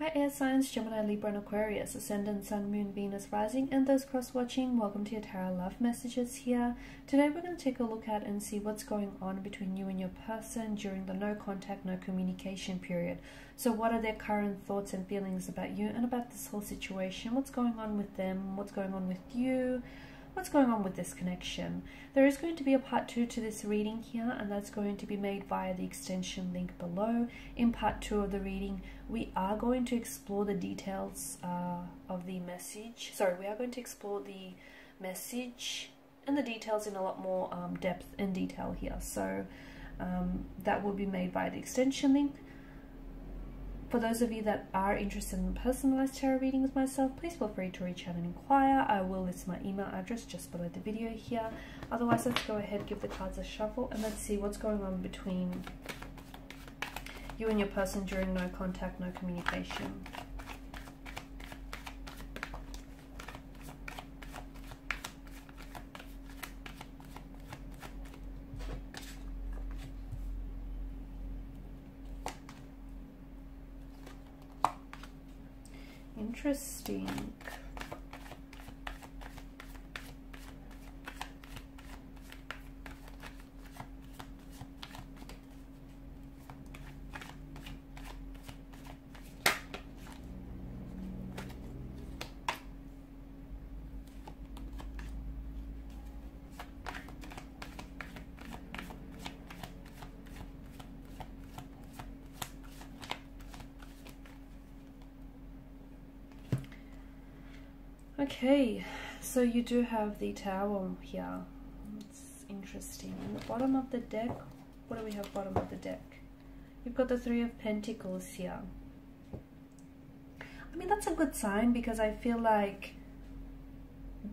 Hi air signs, Gemini, Libra and Aquarius, Ascendant, Sun, Moon, Venus, Rising, and those cross-watching, welcome to your Tarot Love Messages here. Today we're going to take a look at and see what's going on between you and your person during the no contact, no communication period. So what are their current thoughts and feelings about you and about this whole situation? What's going on with them? What's going on with you? What's going on with this connection? There is going to be a part 2 to this reading here, and that's going to be made via the extension link below. In part 2 of the reading, we are going to explore the details of the message. Sorry, we are going to explore the message and the details in a lot more depth and detail here. So that will be made via the extension link. For those of you that are interested in personalized tarot readings myself, please feel free to reach out and inquire. I will list my email address just below the video here. Otherwise, let's go ahead, give the cards a shuffle, and let's see what's going on between you and your person during no contact, no communication. Interesting. Okay, so you do have the Tower here. It's interesting. In the bottom of the deck, what do we have bottom of the deck? You've got the Three of Pentacles here. I mean, that's a good sign because I feel like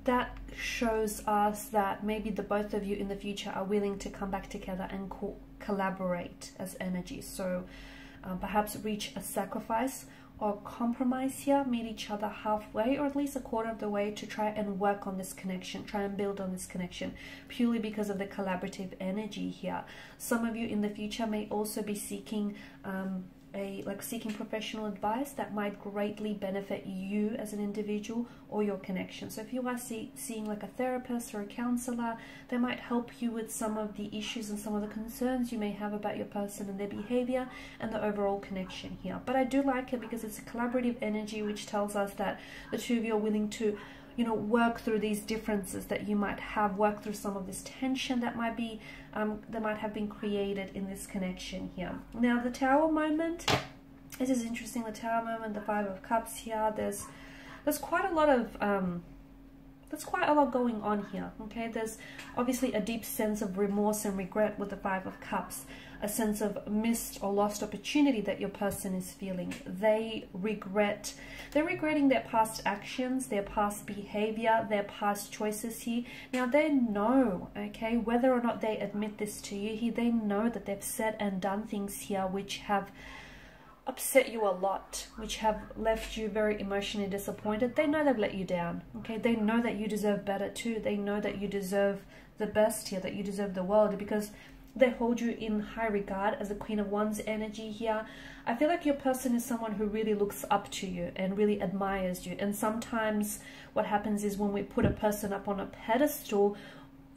that shows us that maybe the both of you in the future are willing to come back together and collaborate as energy. So perhaps reach a sacrifice or compromise here, meet each other halfway or at least a quarter of the way to try and work on this connection, try and build on this connection, purely because of the collaborative energy here. Some of you in the future may also be seeking seeking professional advice that might greatly benefit you as an individual or your connection. So if you are seeing like a therapist or a counselor, they might help you with some of the issues and some of the concerns you may have about your person and their behavior and the overall connection here. But I do like it because it's a collaborative energy, which tells us that the two of you are willing to, you know, work through these differences that you might have, work through some of this tension that might be that might have been created in this connection here. Now the Tower moment, this is interesting. The Tower moment, the Five of Cups here. There's quite a lot of going on here. Okay, there's obviously a deep sense of remorse and regret with the Five of Cups, a sense of missed or lost opportunity that your person is feeling. They're regretting their past actions, their past behavior, their past choices here. Now they know, okay, whether or not they admit this to you here, they know that they've said and done things here which have upset you a lot, which have left you very emotionally disappointed. They know they've let you down. Okay, they know that you deserve better too. They know that you deserve the best here, that you deserve the world, because they hold you in high regard as a Queen of Wands energy here. I feel like your person is someone who really looks up to you and really admires you. And sometimes what happens is when we put a person up on a pedestal,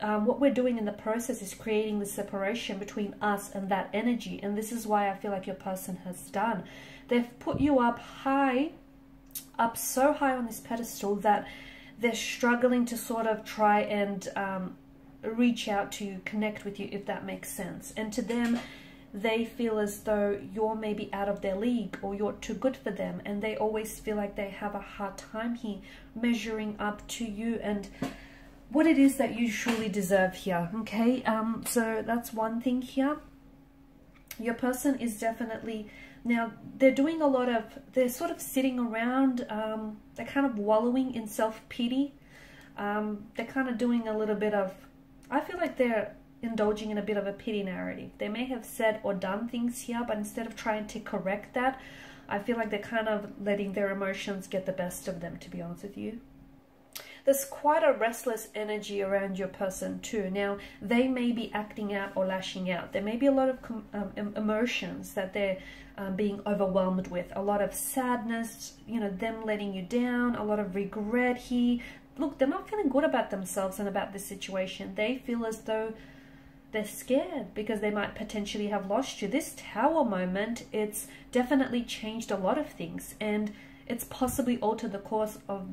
what we're doing in the process is creating the separation between us and that energy. And this is why I feel like your person has done. They've put you up high, up so high on this pedestal that they're struggling to sort of try and reach out to you, connect with you, if that makes sense. And to them, they feel as though you're maybe out of their league or you're too good for them. And they always feel like they have a hard time here measuring up to you and what it is that you truly deserve here. Okay, so that's one thing here. Your person is definitely, now they're doing a lot of, they're sort of sitting around, they're kind of wallowing in self-pity. They're kind of doing a little bit of, I feel like they're indulging in a bit of a pity narrative. They may have said or done things here, but instead of trying to correct that, I feel like they're kind of letting their emotions get the best of them, to be honest with you. there's quite a restless energy around your person too. Now, they may be acting out or lashing out. There may be a lot of emotions that they're being overwhelmed with. A lot of sadness, you know, them letting you down, a lot of regret here. Look, they're not feeling good about themselves and about this situation. They feel as though they're scared because they might potentially have lost you. This Tower moment, it's definitely changed a lot of things, and it's possibly altered the course of,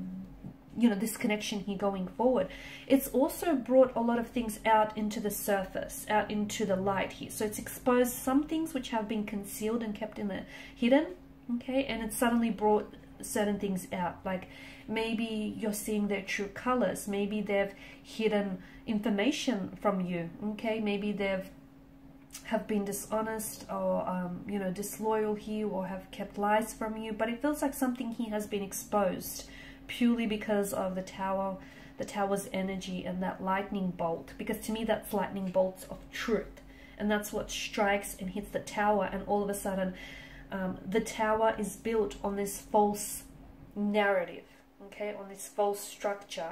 you know, this connection here going forward. It's also brought a lot of things out into the surface, out into the light here. So it's exposed some things which have been concealed and kept in the hidden, okay? And it's suddenly brought certain things out. Like maybe you're seeing their true colors. Maybe they've hidden information from you, okay? Maybe they've have been dishonest or you know, disloyal here, or have kept lies from you. But it feels like something here has been exposed purely because of the Tower's energy and that lightning bolt. Because to me, that's lightning bolts of truth, and that's what strikes and hits the Tower. And all of a sudden, the Tower is built on this false narrative, okay, on this false structure.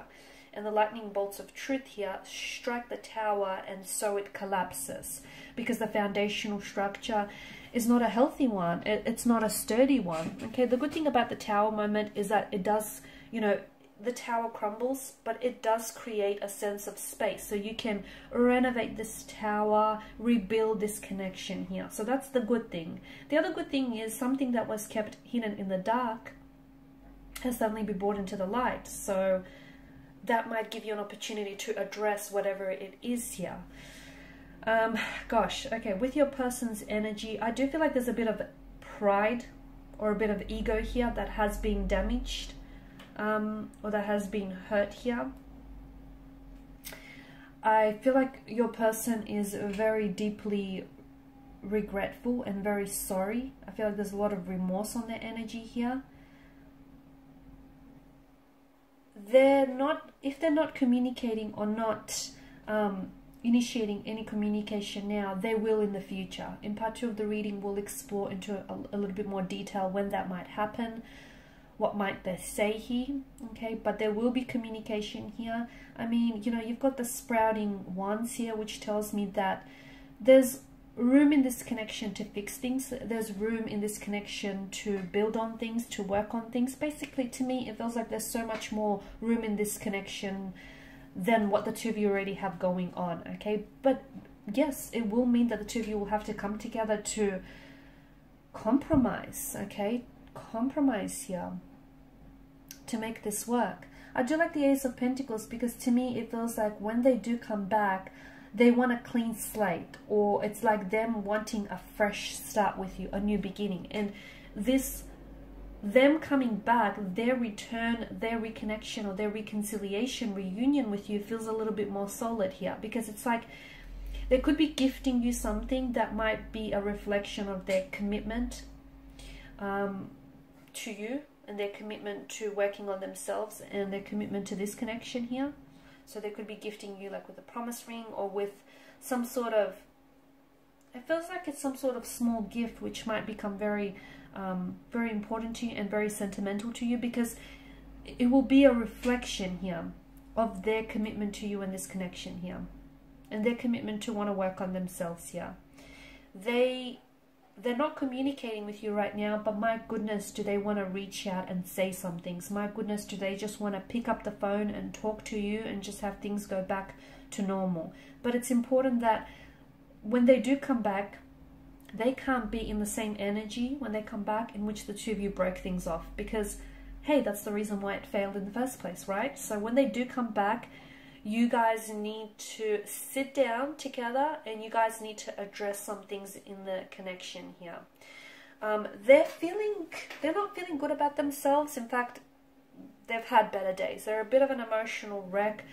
And the lightning bolts of truth here strike the Tower, and so it collapses, because the foundational structure is not a healthy one. It's not a sturdy one. Okay, the good thing about the Tower moment is that it does, you know, the Tower crumbles, but it does create a sense of space. So you can renovate this Tower, rebuild this connection here. So that's the good thing. The other good thing is something that was kept hidden in the dark has suddenly been brought into the light. So that might give you an opportunity to address whatever it is here. Gosh, okay, with your person's energy, I do feel like there's a bit of pride or a bit of ego here that has been damaged, or that has been hurt here. I feel like your person is very deeply regretful and very sorry. I feel like there's a lot of remorse on their energy here. If they're not communicating or not initiating any communication now, they will in the future. In part 2 of the reading, we'll explore into a little bit more detail when that might happen, what might they say here, okay? But there will be communication here. I mean, you know, you've got the sprouting wands here, which tells me that there's room in this connection to fix things. There's room in this connection to build on things, to work on things. Basically, to me, it feels like there's so much more room in this connection than what the two of you already have going on, okay? But yes, it will mean that the two of you will have to come together to compromise, okay? Compromise here to make this work. I do like the Ace of Pentacles, because to me it feels like when they do come back, they want a clean slate, or it's like them wanting a fresh start with you, a new beginning. And this, them coming back, their return, their reconnection, or their reconciliation, reunion with you feels a little bit more solid here, because it's like they could be gifting you something that might be a reflection of their commitment to you, and their commitment to working on themselves, and their commitment to this connection here. So they could be gifting you like with a promise ring, or with some sort of, it feels like it's some sort of small gift which might become very very important to you and very sentimental to you, because it will be a reflection here of their commitment to you in this connection here, and their commitment to want to work on themselves here. They're not communicating with you right now, but my goodness, do they want to reach out and say some things? My goodness, do they just want to pick up the phone and talk to you and just have things go back to normal? But it's important that when they do come back, they can't be in the same energy when they come back in which the two of you broke things off, because hey, that's the reason why it failed in the first place, right? So when they do come back, you guys need to sit down together, and you guys need to address some things in the connection here. They're not feeling good about themselves. In fact, they've had better days. They're a bit of an emotional wreck.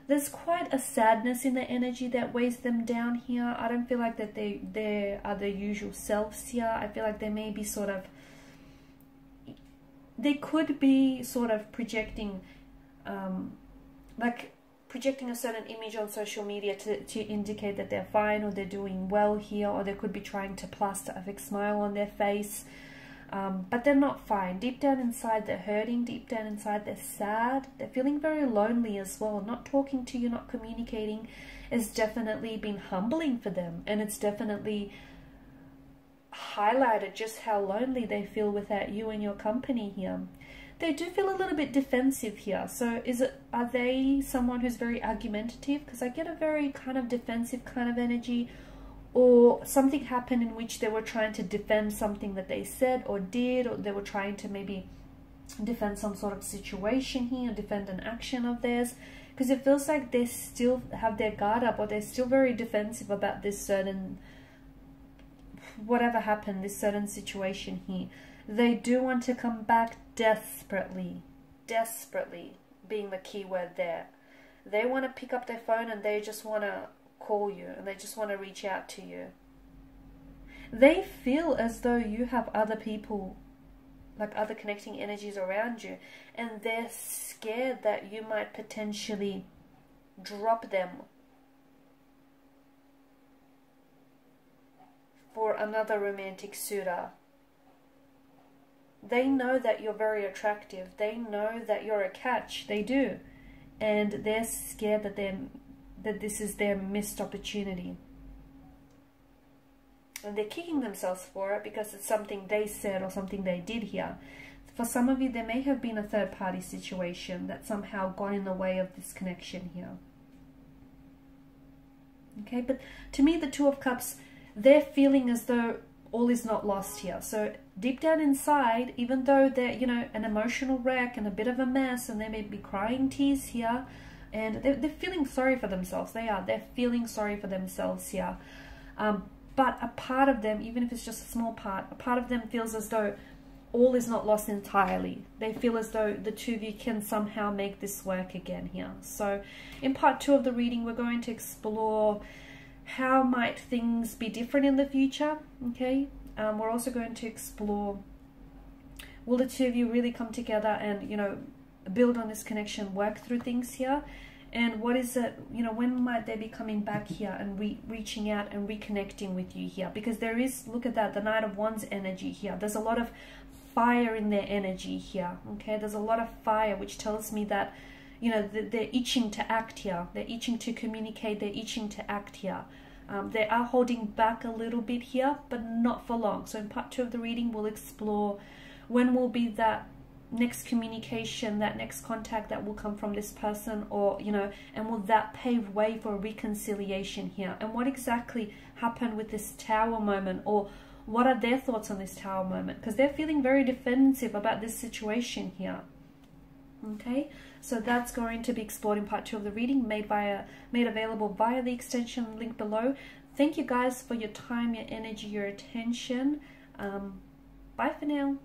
There's quite a sadness in the energy that weighs them down here. I don't feel like that they are their usual selves here. I feel like they may be sort of, they could be sort of projecting, projecting a certain image on social media to indicate that they're fine or they're doing well here, or they could be trying to plaster a fake smile on their face. but they're not fine. Deep down inside, they're hurting. Deep down inside, they're sad. They're feeling very lonely as well. Not talking to you, not communicating has definitely been humbling for them. And it's definitely highlighted just how lonely they feel without you in your company here. They do feel a little bit defensive here. So are they someone who's very argumentative? Because I get a very kind of defensive kind of energy. Or something happened in which they were trying to defend something that they said or did, or they were trying to maybe defend some sort of situation here, defend an action of theirs. Because it feels like they still have their guard up, or they're still very defensive about this certain, whatever happened, this certain situation here. They do want to come back desperately. Desperately being the key word there. They want to pick up their phone and they just want to call you, and they just want to reach out to you. They feel as though you have other people, like other connecting energies around you, and they're scared that you might potentially drop them for another romantic suitor. They know that you're very attractive. They know that you're a catch. They do. And they're scared that this is their missed opportunity. And they're kicking themselves for it because it's something they said or something they did here. For some of you, there may have been a third-party situation that somehow got in the way of this connection here. Okay, but to me, the Two of Cups, they're feeling as though all is not lost here. So deep down inside, even though they're, you know, an emotional wreck and a bit of a mess, and they may be crying tears here, and they're feeling sorry for themselves. They're feeling sorry for themselves here. But a part of them, even if it's just a small part, a part of them feels as though all is not lost entirely. They feel as though the two of you can somehow make this work again here. So in part 2 of the reading, we're going to explore how might things be different in the future, okay? We're also going to explore, will the two of you really come together and, you know, build on this connection, work through things here? And what is it, you know, when might they be coming back here and reaching out and reconnecting with you here? Because there is, look at that, the Knight of Wands energy here. There's a lot of fire in their energy here, okay? There's a lot of fire, which tells me that, you know, they're itching to act here. They're itching to communicate. They're itching to act here. They are holding back a little bit here, but not for long. So in part 2 of the reading, we'll explore when will be that next communication, that next contact that will come from this person, or, you know, and will that pave way for reconciliation here? And what exactly happened with this Tower moment, or what are their thoughts on this Tower moment? Because they're feeling very defensive about this situation here. Okay, so that's going to be explored in part 2 of the reading, made available via the extension link below. Thank you guys for your time, your energy, your attention. Bye for now.